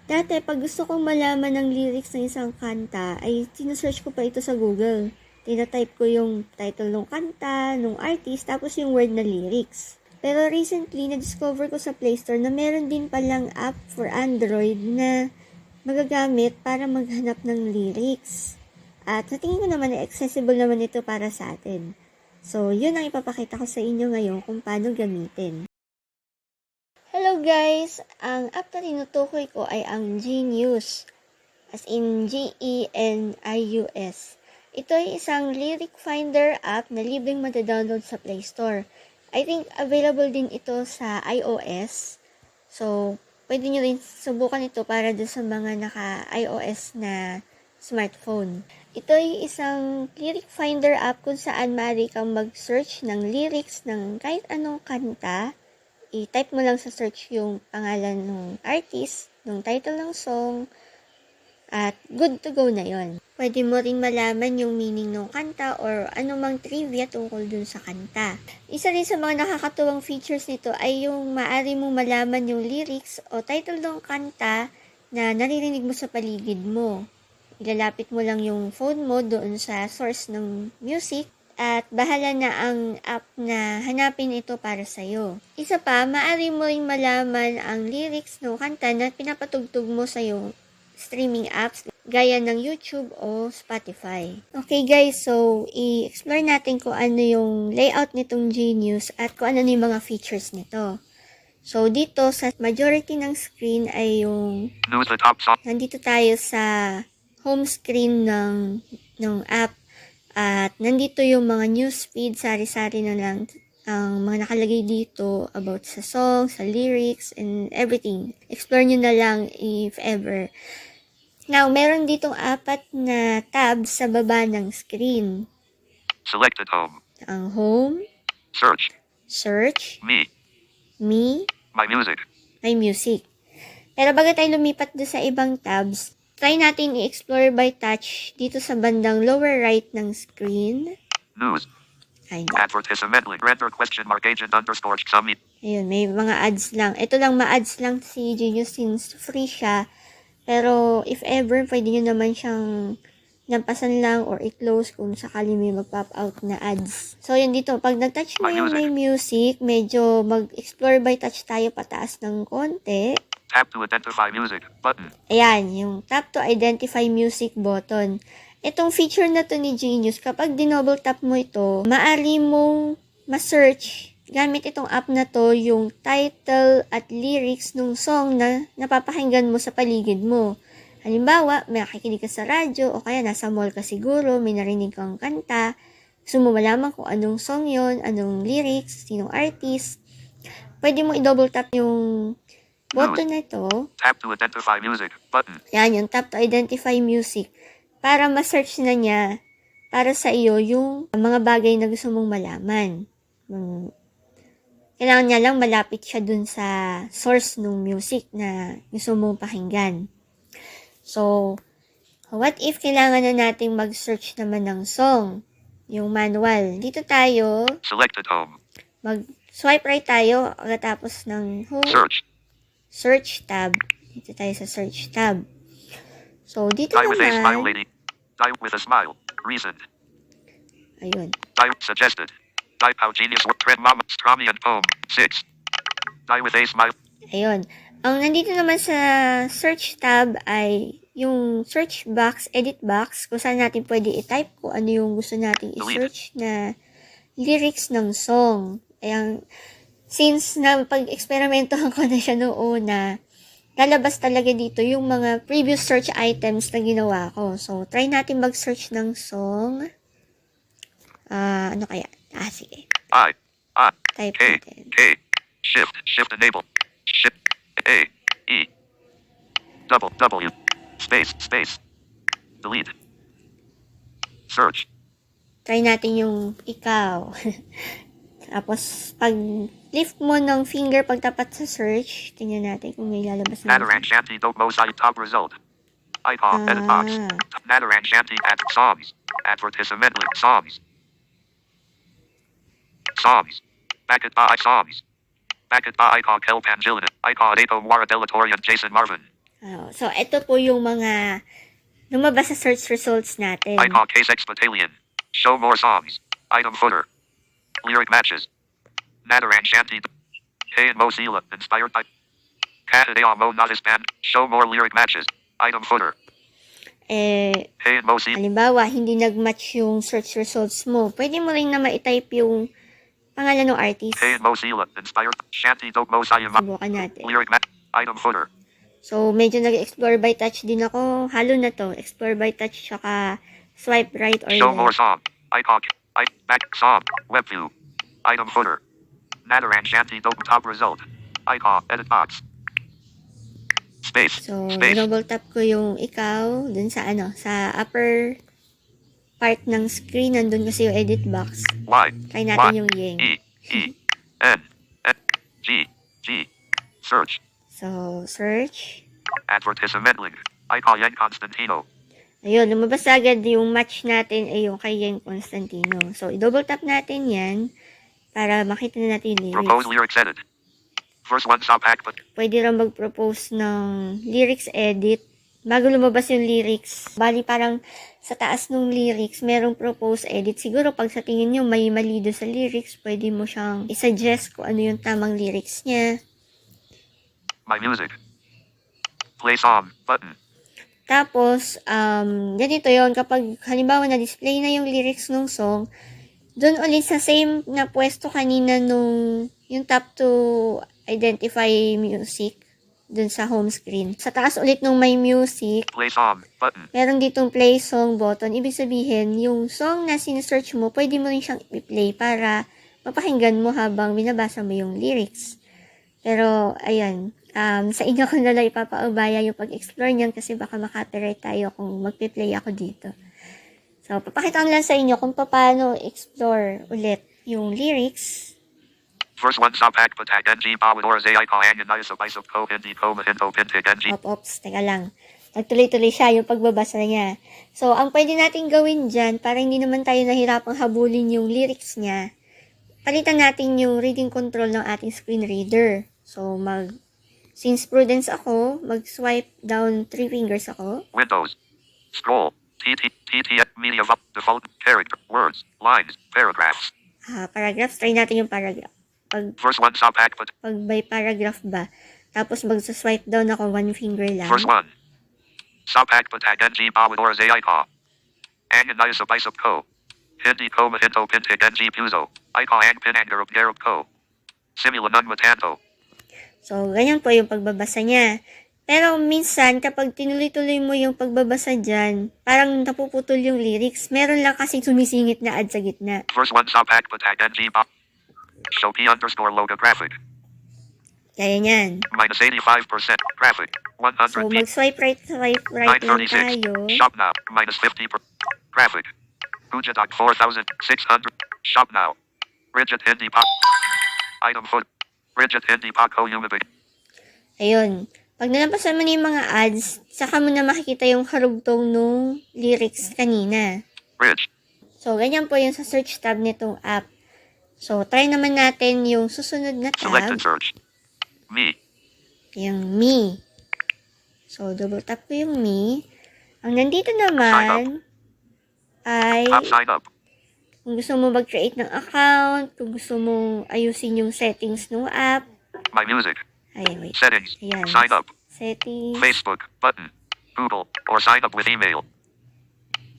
Dati, pag gusto kong malaman ng lyrics ng isang kanta, ay sinesearch ko pa ito sa Google. Tina-type ko yung title ng kanta, ng artist, tapos yung word na lyrics. Pero recently, na-discover ko sa Play Store na meron din palang app for Android na magagamit para maghanap ng lyrics. At sa tingin ko naman, accessible naman ito para sa atin. So, yun ang ipapakita ko sa inyo ngayon kung paano gamitin. Hello guys! Ang app na tinutukoy ko ay ang Genius, as in Genius. Ito ay isang lyric finder app na libreng madadownload sa Play Store. I think available din ito sa iOS. So, pwede nyo rin subukan ito para doon sa mga naka-iOS na smartphone. Ito ay isang lyric finder app kung saan maaari kang mag-search ng lyrics ng kahit anong kanta. I-type mo lang sa search yung pangalan ng artist, ng title ng song, at good to go na yon. Pwede mo ring malaman yung meaning ng kanta or anumang trivia tungkol dun sa kanta. Isa rin sa mga nakakatuwang features nito ay yung maaari mong malaman yung lyrics o title ng kanta na naririnig mo sa paligid mo. Ilalapit mo lang yung phone mo doon sa source ng music at bahala na ang app na hanapin ito para sa'yo. Isa pa, maaari mo ring malaman ang lyrics ng kanta na pinapatugtog mo sa iyong streaming apps gaya ng YouTube o Spotify. Okay guys, so i-explore natin kung ano yung layout nitong Genius at kung ano yung mga features nito. So dito sa majority ng screen ay yung nandito tayo sa home screen ng app at nandito yung mga newsfeed, sari-sari na lang ang mga nakalagay dito about sa song, sa lyrics, and everything. Explore nyo na lang if ever. Now, meron ditong 4 na tabs sa baba ng screen. Selected home. Ang home, search, Me, my music. Pero bago tayo lumipat doon sa ibang tabs, try natin i-explore by touch dito sa bandang lower right ng screen. news, Ayun. advertisement link, render question mark agent underscore submit. Ayun, may mga ads lang. Ito lang, ma-ads lang si Genius since free siya. Pero if ever, pwede nyo naman siyang lampasan lang or i-close kung sakali may mag-pop out na ads. So, yun dito. Pag nag-touch mo yung may music, medyo mag-explore by touch tayo pataas ng konti. Tap to identify music button. Ayan, yung tap to identify music button. Itong feature na to ni Genius, kapag dinouble tap mo ito, maaari mong ma-search gamit itong app na to yung title at lyrics ng song na napapakinggan mo sa paligid mo. Halimbawa, may nakikinig ka sa radyo o kaya nasa mall ka siguro, may narinig kang kanta, gusto mo malaman kung anong song yon, anong lyrics, sinong artist. Pwede mo i-double tap yung button na ito. Tap to identify music button. Yan, yung tap to identify music. Para ma-search na niya para sa iyo yung mga bagay na gusto mong malaman. Kailangan niya lang malapit siya dun sa source ng music na gusto mong pakinggan. So, what if kailangan na nating mag-search naman ng song? Yung manual. Dito tayo. Selected home. Mag-swipe right tayo pagkatapos ng home. Search tab. Dito tayo sa search tab. So, dito naman. With a smile, lady. Type with a smile. Recent. Ayun. Type suggested. Type how Genius work. Trend mama. Strami and poem. 6. Die with a smile. Ayun. Ang nandito naman sa search tab ay yung search box, edit box, kung saan natin pwede i-type kung ano yung gusto natin i-search na lyrics ng song. Ayan, since na pag-experimentohan ko na siya noong una, lalabas talaga dito yung mga previous search items na ginawa ko. So, try natin mag-search ng song. Ano kaya? Sige. Type natin. Shift enable. Shift A E W space delete search. Try natin yung ikaw. Tapos pag lift mo ng finger pagtapat sa search, tingnan natin kung may lalabas na. Nadarang Shanti Dope Mosaic top result. Icon edit box. Nadarang Shanti at songs. Advertisement link songs. Bakit ba songs. Bakit ba icon Kel Pangilinan. Icon Ato Mara Delatorian Jason Marvin. So, ito po yung mga lumabas sa search results natin. Icon K6 Battalion. Show more songs. Item footer. Lyric matches. Nadaran Shanti. K and Mozilla. Inspired by Katadea Mo Notice Band. Show more lyric matches. Item footer. K and Mozilla. Halimbawa, hindi nag-match yung search results mo. Pwede mo rin na ma-type yung pangalan ng artist. K and Mozilla. Inspired Shanti Dog Mosaya. Subukan natin. Lyric match. Item footer. So, medyo nag-explore by touch din ako. Halo na to. Explore by touch, tsaka swipe right or Show left. more song. Icon. Back song. Web view. Item footer. Nadaran Shanti Dog top result. Icon. Edit box. Space. So, Space. double tap ko yung ikaw dun sa sa upper part ng screen. Nandun kasi yung edit box. Y. Try natin Y. yung Yeng. N. G. Search. So, search. Advertisement link. Icon Yen Constantino. Ayun, lumabas agad yung match natin ay yung kay Yeng Constantino. So, i-double tap natin yan para makita na natin yung Propose lyrics. lyrics edit. Verse 1 sub pack but Pwede rin mag-propose ng lyrics edit bago lumabas yung lyrics. Bali, parang sa taas ng lyrics, merong propose edit. Siguro pag sa tingin nyo may mali doon sa lyrics, pwede mo siyang isuggest kung ano yung tamang lyrics niya. My music. Play song button. Tapos, ganito yon kapag halimbawa na-display na yung lyrics ng song, doon ulit sa same na pwesto kanina nung yung tap to identify music doon sa home screen. Sa taas ulit nung may music, Play song button. meron ditong play song button. Ibig sabihin, yung song na sinesearch mo, pwede mo rin siyang i-play para mapakinggan mo habang binabasa mo yung lyrics. Pero, ayan, sa inyo ko na lang ipapaubaya yung pag-explore niyan kasi baka makapiright tayo kung magpe-play ako dito. So, papakita ko lang sa inyo kung paano explore ulit yung lyrics. Verse 1 sub pack but tag NG Bawin or Zay Icon Anyan Nisa Biso Ko Hindi Ko Mahinto Pintig NG. Ops, teka lang. Nagtuloy-tuloy siya yung pagbabasa niya. So, ang pwede natin gawin dyan, para hindi naman tayo nahirapang habulin yung lyrics niya, palitan natin yung reading control ng ating screen reader. So, since prudence ako, mag-swipe down 3 fingers ako. Windows. Scroll. Media default character words lines paragraphs. Paragraphs. Try natin yung paragraph. Verse 1 sub pack but Pag by paragraph ba, tapos mag-swipe down ako 1 finger lang. verse 1 sub pack but tag NG Bawin or Zay Icon Anyan Nisa Biso Ko Hindi Ko Mahinto Pintig NG Puzo Icon Ang Pinangarab Garab Ko Simula Nun Matanto. So, ganyan po yung pagbabasa niya. Pero minsan, kapag tinuloy-tuloy mo yung pagbabasa dyan, parang napuputol yung lyrics. Meron lang kasing sumisingit na ad sa gitna. Verse 1 sub pack but tag NG Show P underscore logo graphic. Kaya yan. Minus 85% graphic. 100 So, P. mag-swipe right lang 936. tayo. Shop now. Minus 50 graphic. Pujadoc 4,600. Shop now. Rigid Hindi Pop. Item foot. Rigid Hindi Paco Umibig. Ayun. Pag nalampasan mo na yung mga ads, saka mo na makikita yung karugtong nung lyrics kanina. Ridge. So, ganyan po yung sa search tab nitong app. So, try naman natin yung susunod na Selected tab. search. Me. Yung me. So, double tap ko yung me. Ang nandito naman ay Top sign up. kung gusto mo mag-create ng account, kung gusto mong ayusin yung settings ng app. My music. Ayan, wait. Settings. Ayan. Sign up. Settings. Facebook. Button. Google. Or sign up with email.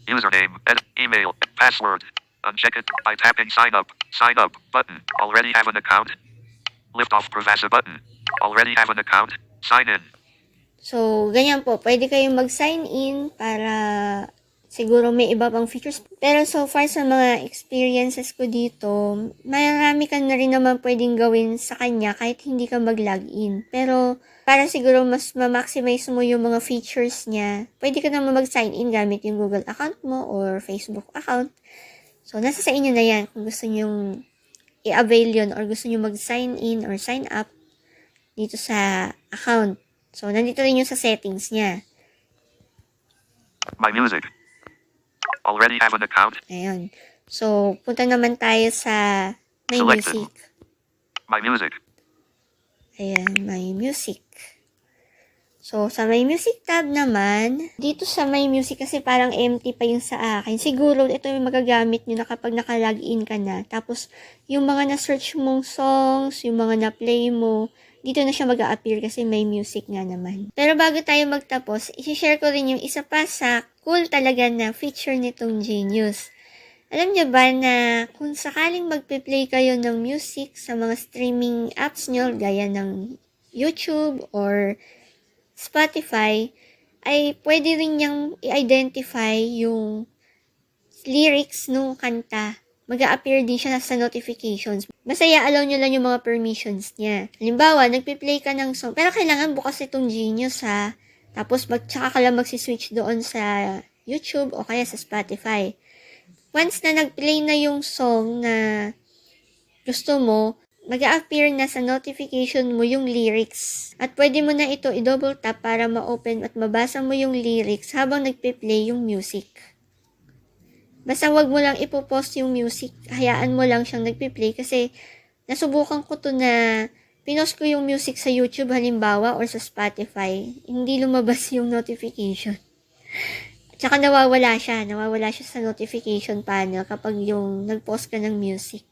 Username. Edit. Email. Password. Uncheck it by tapping sign up. Sign up. Button. Already have an account. Lift off privacy button. Already have an account. Sign in. So, ganyan po. Pwede kayong mag-sign in para siguro may iba pang features. Pero so far sa mga experiences ko dito, marami ka na rin naman pwedeng gawin sa kanya kahit hindi ka mag-login. Pero para siguro mas ma-maximize mo yung mga features niya, pwede ka naman mag-sign in gamit yung Google account mo or Facebook account. So, nasa sa inyo na yan kung gusto nyong i-avail yun or gusto nyo mag-sign in or sign up dito sa account. So, nandito rin yung sa settings niya. My music. Already have an account. Ayan. So, punta naman tayo sa My Selected. Music. My music. Ayan, My Music. So, sa may music tab naman, dito sa may music kasi parang empty pa yung sa akin. Siguro, ito yung magagamit nyo na kapag naka-login ka na. Tapos, yung mga na-search mong songs, yung mga na-play mo, dito na siya mag-a-appear kasi may music nga naman. Pero bago tayo magtapos, isi-share ko rin yung isa pa sa cool talaga na feature nitong Genius. Alam niyo ba na kung sakaling magpe-play kayo ng music sa mga streaming apps nyo, gaya ng YouTube or Spotify, ay pwede rin niyang i-identify yung lyrics nung kanta. Mag-a-appear din siya sa notifications. Basta i-allow nyo lang yung mga permissions niya. Halimbawa, nagpi-play ka ng song, pero kailangan bukas itong Genius ha. Tapos, tsaka ka lang magsiswitch doon sa YouTube o kaya sa Spotify. Once na nag-play na yung song na gusto mo, mag-a-appear na sa notification mo yung lyrics. At pwede mo na ito i-double tap para ma-open at mabasa mo yung lyrics habang nagpe-play yung music. Basta wag mo lang ipopost yung music, hayaan mo lang siyang nagpe-play kasi nasubukan ko to na pinost ko yung music sa YouTube halimbawa or sa Spotify, hindi lumabas yung notification. Tsaka nawawala siya sa notification panel kapag yung nag-post ka ng music.